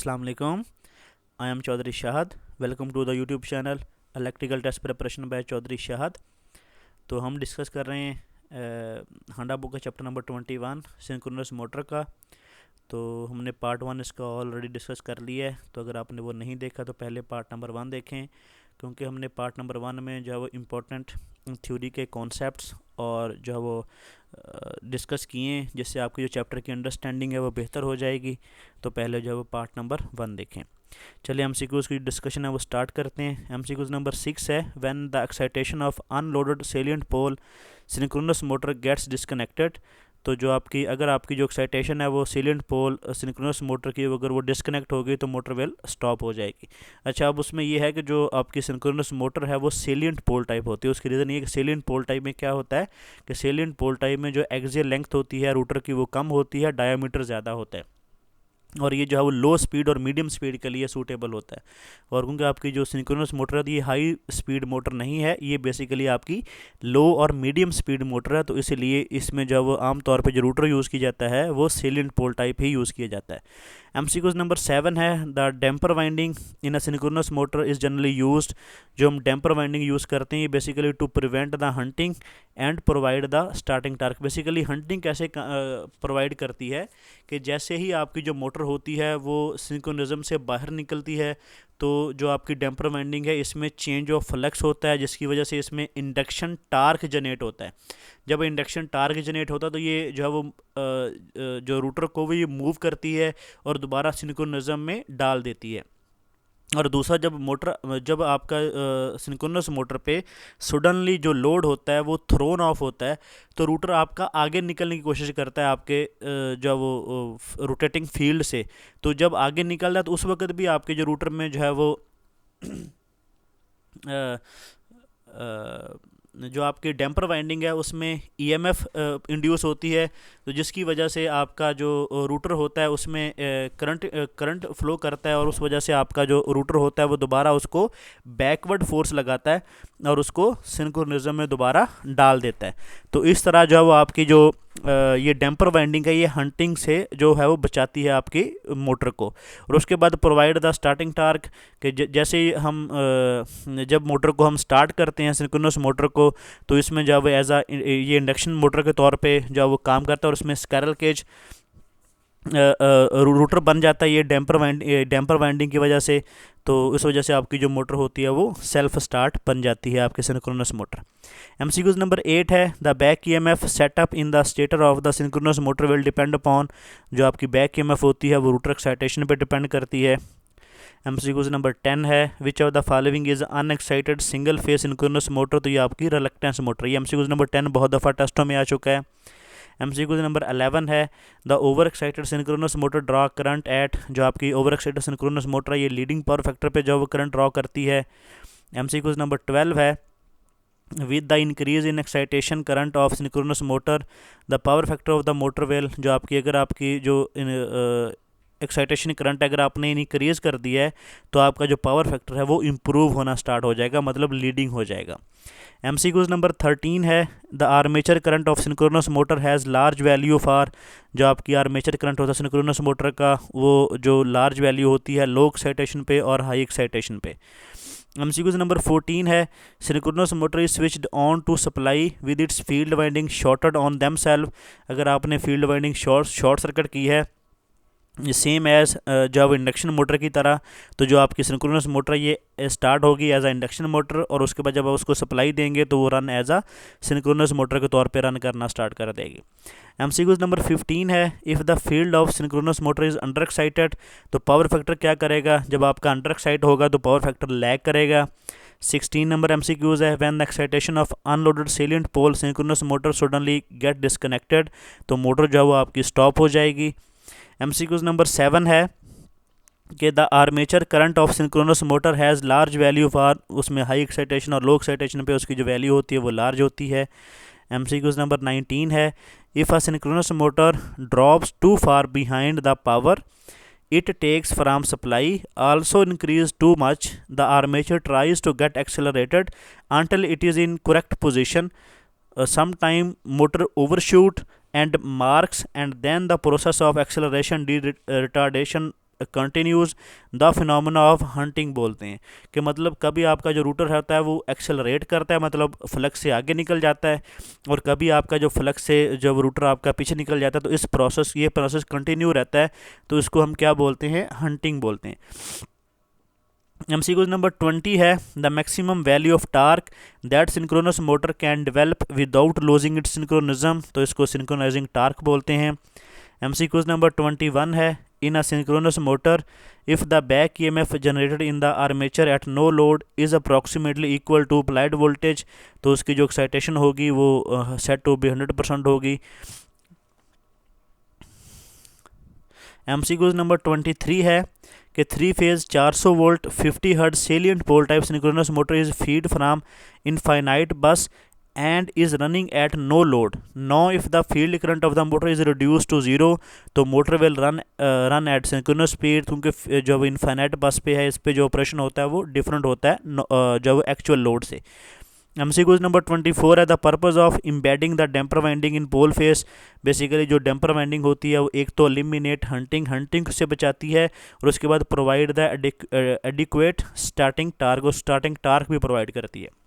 अस्सलाम वालेकुम। I am Chaudhary Shahad. Welcome to the YouTube channel electrical test preparation by Chaudhary Shahad. तो हम डिस्कस कर रहे हैं हांडा बुक का चैप्टर नंबर 21 सिंक्रोनस मोटर का। तो हमने पार्ट 1 इसका ऑलरेडी डिस्कस कर लिया है। तो अगर आपने वो नहीं देखा तो पहले पार्ट नंबर 1 देखें, क्योंकि हमने पार्ट नंबर 1 में जो है वो इम्पोर्टेंट थ्योरी के कॉन्सेप्ट्स और जो है वो डिस्कस किए हैं, जिससे आपकी जो चैप्टर की अंडरस्टैंडिंग है वो बेहतर हो जाएगी। तो पहले जो है वो पार्ट नंबर 1 देखें। चलिए एमसीक्यूज़ की डिस्कशन है वो स्टार्ट करते हैं। एमसीक्यूज़ नंबर 6 है, when the excitation of unloaded salient pole synchronous motor gets disconnected. तो जो आपकी अगर आपकी जो एक्साइटेशन है वो सेलिएंट पोल सिंक्रोनस मोटर की अगर वो डिस्कनेक्ट हो गई तो मोटर वेल स्टॉप हो जाएगी। अच्छा, अब उसमें ये है कि जो आपकी सिंक्रोनस मोटर है वो सेलिएंट पोल टाइप होती है। उसकी रीज़न ये है कि सेलिएंट पोल टाइप में क्या होता है कि सेलिएंट पोल टाइप में जो एक्सियल लेंथ होती है रूटर की वो कम होती है, डायामीटर ज़्यादा होता है, और ये जो है वो लो स्पीड और मीडियम स्पीड के लिए सूटेबल होता है। और क्योंकि आपकी जो सिंक्रोनस मोटर है ये हाई स्पीड मोटर नहीं है, ये बेसिकली आपकी लो और मीडियम स्पीड मोटर है, तो इसीलिए इसमें जो वो आमतौर पे जो रूटर यूज़ किया जाता है वो सेलिएंट पोल टाइप ही यूज़ किया जाता है। एमसीक्यूज नंबर 7 है, the damper winding in a synchronous motor is generally used. जो हम डैम्पर वाइंडिंग यूज़ करते हैं ये basically to prevent the hunting and provide the starting torque. Basically hunting कैसे प्रोवाइड करती है कि जैसे ही आपकी जो मोटर होती है वो सिंक्रोनिज्म से बाहर निकलती है तो जो आपकी डैम्पर वाइंडिंग है इसमें चेंज ऑफ फ्लक्स होता है, जिसकी वजह से इसमें इंडक्शन टार्क जनरेट होता है। जब इंडक्शन टार्क जनरेट होता है तो ये जो है वो जो रूटर को वो ये मूव करती है और दोबारा सिंक्रोनिज्म में डाल देती है। और दूसरा, जब आपका सिंक्रोनस मोटर पे सडनली जो लोड होता है वो थ्रोन ऑफ होता है तो रूटर आपका आगे निकलने की कोशिश करता है आपके जो वो रोटेटिंग फील्ड से। तो जब आगे निकल रहा है तो उस वक्त भी आपके जो रूटर में जो है वो जो आपकी डैम्पर वाइंडिंग है उसमें ईएमएफ इंड्यूस होती है, तो जिसकी वजह से आपका जो रूटर होता है उसमें करंट फ्लो करता है और उस वजह से आपका जो रूटर होता है वो दोबारा उसको बैकवर्ड फोर्स लगाता है और उसको सिंक्रोनिज्म में दोबारा डाल देता है। तो इस तरह जो है वो आपकी जो ये डैम्पर वाइंडिंग है ये हंटिंग से जो है वो बचाती है आपकी मोटर को। और उसके बाद प्रोवाइड द स्टार्टिंग टार्क कि जैसे ही हम जब मोटर को हम स्टार्ट करते हैं सिंक्रोनस मोटर को तो इसमें जो है एज ये इंडक्शन मोटर के तौर पे जो वो काम करता है और उसमें स्क्विरल केज रूटर बन जाता है ये डैम्पर वाइंडिंग की वजह से। तो इस वजह से आपकी जो मोटर होती है वो सेल्फ स्टार्ट बन जाती है आपके सिंक्रोनस मोटर। एमसीक्यूज नंबर 8 है, the back EMF setup in the stator of the synchronous motor will depend upon. जो आपकी बैक ईएमएफ होती है वो रूटर एक्साइटेशन पे डिपेंड करती है। एमसीक्यूज नंबर 10 है, which of the following is unexcited single phase synchronous motor. तो ये आपकी रिलक्टेंस मोटर। ये एमसीक्यूज नंबर 10 बहुत दफ़ा टेस्टों में आ चुका है। एमसीक्यूज नंबर 11 है, the over excited synchronous motor draw current eight. जो आपकी ओवर एक्साइटेड सिंक्रोनस मोटर है ये लीडिंग पावर फैक्टर पे जो वो करंट ड्रॉ करती है। एमसीक्यूज नंबर 12 है, with the increase in excitation current of synchronous motor the power factor of the motor well. जो आपकी अगर आपकी जो एक्साइटेशन करंट अगर आपने इंक्रीज कर दिया है तो आपका जो पावर फैक्टर है वो इम्प्रूव होना स्टार्ट हो जाएगा, मतलब लीडिंग हो जाएगा। एमसीक्यूज नंबर 13 है, the armature current of synchronous motor has large value for. जो आपकी आर्मेचर करंट होता है सिंक्रोनस मोटर का वो जो लार्ज वैल्यू होती है लो एक्साइटेशन पे और हाई एक्साइटेशन पे। एमसीक्यूज नंबर 14 है, synchronous motor is switched on to supply with its field winding shorted on them self. अगर आपने फील्ड वाइंडिंग शॉर्ट सर्किट की है सेम एज जब इंडक्शन मोटर की तरह, तो जो आपकी सिंक्रोनस मोटर ये स्टार्ट होगी एज अ इंडक्शन मोटर और उसके बाद जब आप उसको सप्लाई देंगे तो वो run as a synchronous motor के तौर पे रन करना स्टार्ट कर देगी। एमसीक्यूज नंबर 15 है, if the field of synchronous motor is under excited. तो पावर फैक्टर क्या करेगा, जब आपका अंडर एक्साइट होगा तो पावर फैक्टर लैग करेगा। 16 नंबर एमसीक्यूज है, when the excitation of unloaded salient pole synchronous motor suddenly get disconnected. तो मोटर जो है वो आपकी स्टॉप हो जाएगी। एमसीक्यूज नंबर 7 है कि the armature current of synchronous motor has large value for. उसमें हाई एक्साइटेशन और लो एक्साइटेशन पे उसकी जो वैल्यू होती है वो लार्ज होती है। एमसीक्यूज नंबर 19 है, if a synchronous motor drops too far behind the power it takes from supply also increase too much, the armature tries to get accelerated until it is in correct position. Sometime motor overshoot and marks, and then the process of acceleration retardation continues the phenomena of hunting बोलते हैं। कि मतलब कभी आपका जो router होता है वो एक्सेलरेट करता है, मतलब फ्लक्स से आगे निकल जाता है, और कभी आपका जो फ्लक्स से जब रूटर आपका पीछे निकल जाता है, तो ये प्रोसेस कंटिन्यू रहता है, तो इसको हम क्या बोलते हैं, हंटिंग बोलते हैं। MCQ नंबर 20 है the maximum value of torque that synchronous motor can develop without losing its synchronism, तो इसको सिंक्रोनाइजिंग टार्क बोलते हैं। MCQ नंबर 21 है in a synchronous motor if the back EMF generated in the armature at no load is approximately equal to applied voltage, तो उसकी जो excitation होगी वो सेट टू बी 100% होगी। MCQ नंबर 23 है कि 3 phase 400 volt 50 hertz salient pole type synchronous motor is feed from infinite bus and is running at no load. Now if the field current of the motor is reduced to 0, तो motor will run at synchronous speed, क्योंकि जब infinite बस पे है, इस पे जो operation होता है वो डिफरेंट होता है जब एक्चुअल लोड से। MCQ नंबर 24 है the purpose of embedding the damper winding in pole face, basically जो डैम्पर वाइंडिंग होती है वो एक तो एलिमिनेट हंटिंग से बचाती है, और उसके बाद provide the adequate starting torque भी प्रोवाइड करती है।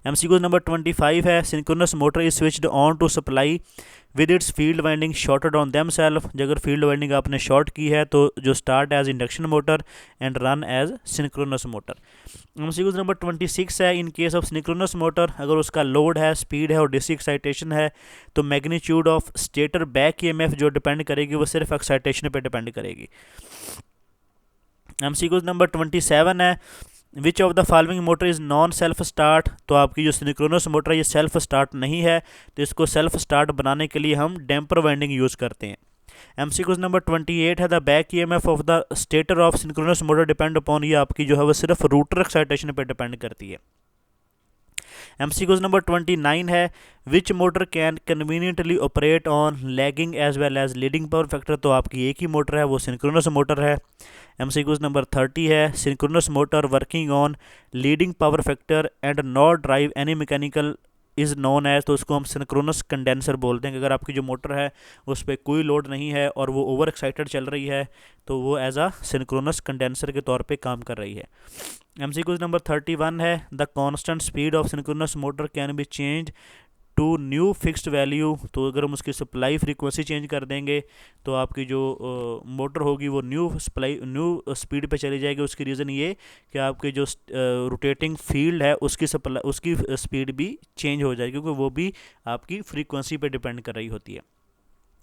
MCQ नंबर 25 है synchronous motor is switched on to supply with its field winding shorted on them self, अगर फील्ड वाइंडिंग आपने शॉर्ट की है तो जो start as induction motor and run as synchronous motor. MCQ number 26 है in case of synchronous motor अगर उसका load है, स्पीड है और डीसी एक्साइटेशन है, तो magnitude of stator back EMF जो डिपेंड करेगी वो सिर्फ एक्साइटेशन पे डिपेंड करेगी। MCQ नंबर 27 है which of the following motor is non self start, तो आपकी जो सिंक्रोनस मोटर है ये सेल्फ स्टार्ट नहीं है, तो इसको सेल्फ स्टार्ट बनाने के लिए हम डैम्पर वाइंडिंग यूज़ करते हैं। MCQ नंबर 28 है the back EMF of the stator of synchronous motor depend upon, ये आपकी जो है वो सिर्फ रूटर एक्साइटेशन पर डिपेंड करती है। MCQ नंबर 29 है which motor can conveniently operate on lagging as well as leading power factor, तो आपकी एक ही मोटर है वो सिंक्रोनस मोटर है। MCQ नंबर 30 है synchronous motor working on leading power factor and not drive any mechanical is known as, तो उसको हम सिंक्रोनस कंडेंसर बोलते हैं कि अगर आपकी जो मोटर है उस पर कोई लोड नहीं है और वो ओवर एक्साइटेड चल रही है तो वो एज अ सिंक्रोनस कंडेंसर के तौर पे काम कर रही है। MCQ नंबर 31 है the constant speed of synchronous motor can be change to new fixed value, तो अगर हम उसकी सप्लाई फ्रीक्वेंसी चेंज कर देंगे तो आपकी जो मोटर होगी वो न्यू स्पीड पे चली जाएगी। उसकी रीज़न ये कि आपकी जो रोटेटिंग फील्ड है उसकी स्पीड भी चेंज हो जाएगी, क्योंकि वो भी आपकी फ्रीक्वेंसी पे डिपेंड कर रही होती है।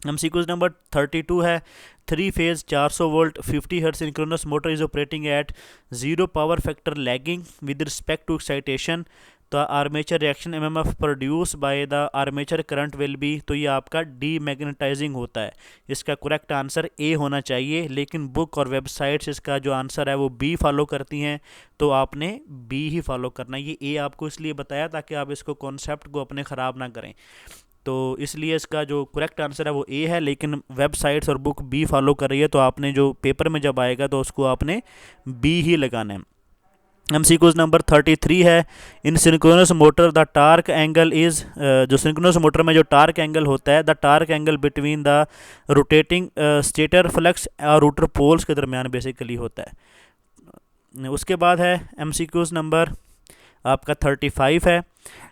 MCQ नंबर 32 है 3 phase 400 volt 50 hertz synchronous motor is operating at 0 power factor lagging with respect to excitation, तो armature reaction MMF produce by the armature current will be, तो ये आपका डीमैग्नेटाइजिंग होता है। इसका करेक्ट आंसर A होना चाहिए, लेकिन बुक और वेबसाइट्स इसका जो आंसर है वो B फॉलो करती हैं, तो आपने B ही फॉलो करना है। ये A आपको इसलिए बताया ताकि आप इसको कॉन्सेप्ट को अपने ख़राब ना करें, तो इसलिए इसका जो करेक्ट आंसर है वो A है, लेकिन वेबसाइट्स और बुक B फॉलो कर रही है, तो आपने जो पेपर में जब आएगा तो उसको आपने B ही लगाना है। MCQ नंबर 33 है इन synchronous motor the torque angle is, जो सिंक्रोनस मोटर में जो टार्क एंगल होता है the torque angle between the rotating stator flux और रूटर पोल्स के दरमियान बेसिकली होता है। उसके बाद है MCQ नंबर आपका 35 है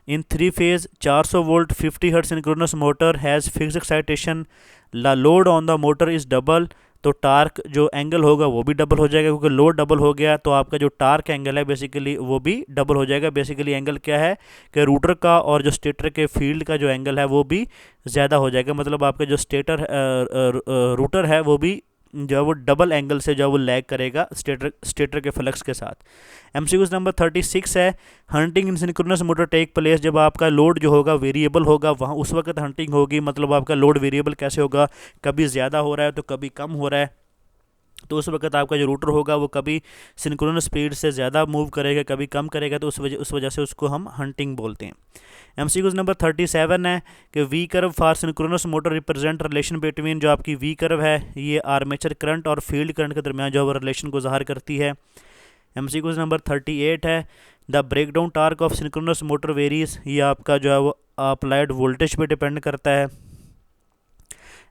इन 3 phase 400 volt 50 hertz synchronous motor has fixed excitation the load on the motor is double, तो टार्क जो एंगल होगा वो भी डबल हो जाएगा, क्योंकि लोड डबल हो गया तो आपका जो टार्क एंगल है बेसिकली वो भी डबल हो जाएगा। बेसिकली एंगल क्या है कि रूटर का और जो स्टेटर के फील्ड का जो एंगल है वो भी ज़्यादा हो जाएगा, मतलब आपका जो रूटर है वो भी जो है वो डबल एंगल से जो है वो लैग करेगा स्टेटर के फ्लक्स के साथ। MCQ नंबर 36 है hunting in synchronous motor take place, जब आपका लोड जो होगा वेरिएबल होगा वहाँ उस वक्त हंटिंग होगी, मतलब आपका लोड वेरिएबल कैसे होगा, कभी ज़्यादा हो रहा है तो कभी कम हो रहा है, तो उस वक्त आपका जो रूटर होगा वो कभी सिंक्रोनस स्पीड से ज़्यादा मूव करेगा कभी कम करेगा, तो उस वजह से उसको हम हंटिंग बोलते हैं। MCQ नंबर 37 है कि V curve for synchronous motor represent relation between, जो आपकी वी कर्व है ये आर्मेचर करंट और फील्ड करंट के दरमियान जो है रिलेशन को ज़ाहिर करती है। MCQ नंबर 38 है the breakdown torque of synchronous motor varies, ये आपका जो है वो अप्लाइड वोल्टेज पे डिपेंड करता है।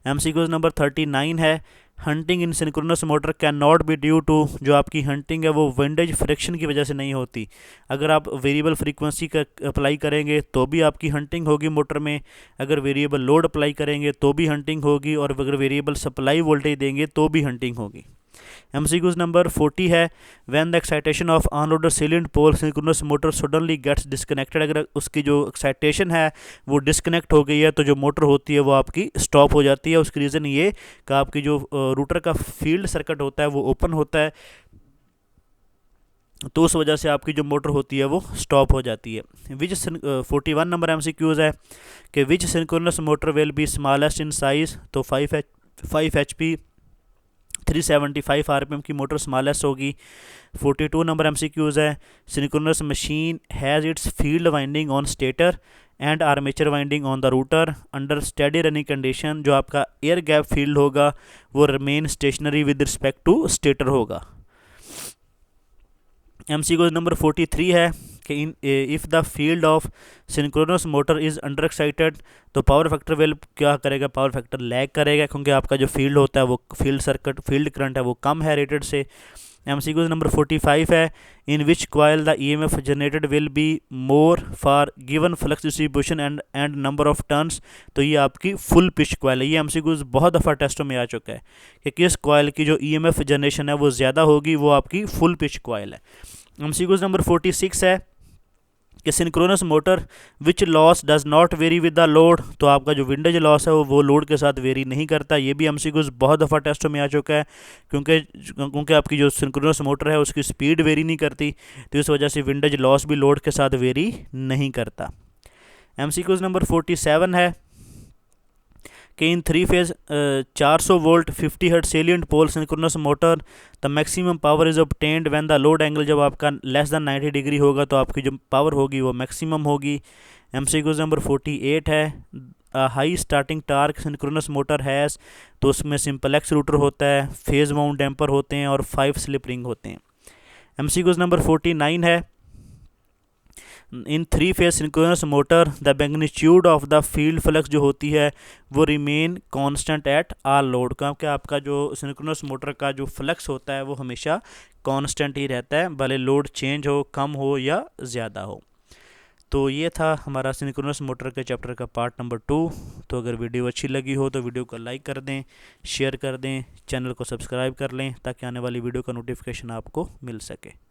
MCQ नंबर 39 है hunting in synchronous motor can not be due to, जो आपकी हंटिंग है वो विंडेज फ्रिक्शन की वजह से नहीं होती। अगर आप वेरिएबल फ्रीक्वेंसी का अप्लाई करेंगे तो भी आपकी हंटिंग होगी मोटर में, अगर वेरिएबल लोड अप्लाई करेंगे तो भी हंटिंग होगी, और अगर वेरिएबल सप्लाई वोल्टेज देंगे तो भी हंटिंग होगी। MCQs नंबर 40 है, when the excitation of unloaded salient pole synchronous motor suddenly gets disconnected, अगर उसकी जो एक्साइटेशन है वो डिस्कनेक्ट हो गई है तो जो मोटर होती है वो आपकी स्टॉप हो जाती है। उसकी रीज़न ये कि आपकी जो रूटर का फील्ड सर्किट होता है वो ओपन होता है, तो उस वजह से आपकी जो मोटर होती है वो स्टॉप हो जाती है। विच 41 नंबर MCQs है कि which synchronous motor will be smallest in size, तो 5 HP 375 RPM की मोटर स्मॉलेस्ट होगी। 42 नंबर MCQs है, synchronous machine has its field winding on stator and armature winding on the rotor under steady running condition, जो आपका air gap field होगा वो remain stationary with respect to stator होगा। MCQs number 43 है कि if the field of synchronous motor is under excited, तो power factor will क्या करेगा, पावर फैक्टर लैग करेगा, क्योंकि आपका जो फील्ड होता है वो फील्ड करंट है वो कम है रेटेड से। MCQs नंबर 45 है, in which coil the EMF generated will be more for given flux distribution and number of turns, तो ये आपकी फुल पिच कॉयल है। ये MCQs बहुत दफ़ा टेस्टों में आ चुका है कि किस कॉयल की जो EMF जनरेशन है वो ज़्यादा होगी, वो आपकी फुल पिच कॉयल है। MCQs नंबर 46 है कि synchronous motor which loss does not very with the load, तो आपका जो विंडेज लॉस है वो लोड के साथ वेरी नहीं करता। ये भी MCQs बहुत दफ़ा टेस्टों में आ चुका है, क्योंकि आपकी जो सिंक्रोनस मोटर है उसकी स्पीड वेरी नहीं करती, तो इस वजह से विंडेज लॉस भी लोड के साथ वेरी नहीं करता। MCQs नंबर 47 है कि in 3 phase 400 volt 50 hertz salient pole synchronous motor the maximum power is obtained when the load angle, जब आपका लेस दैन 90 डिग्री होगा तो आपकी जो पावर होगी वो मैक्सिमम होगी। MCQs नंबर 48 है, high starting torque synchronous motor has, तो उसमें सिंपलेक्स रूटर होता है, फेज माउंट डैम्पर होते हैं और 5 स्लिप रिंग होते हैं। MCQs नंबर 49 है, इन 3 phase synchronous motor the magnitude of the field flux जो होती है वो remain constant at all load, क्योंकि आपका जो सिंक्रोनस मोटर का जो फ्लक्स होता है वो हमेशा कांस्टेंट ही रहता है, भले लोड चेंज हो, कम हो या ज़्यादा हो। तो ये था हमारा सिंक्रोनस मोटर के चैप्टर का पार्ट नंबर 2। तो अगर वीडियो अच्छी लगी हो तो वीडियो को लाइक कर दें, शेयर कर दें, चैनल को सब्सक्राइब कर लें ताकि आने वाली वीडियो का नोटिफिकेशन आपको मिल सके।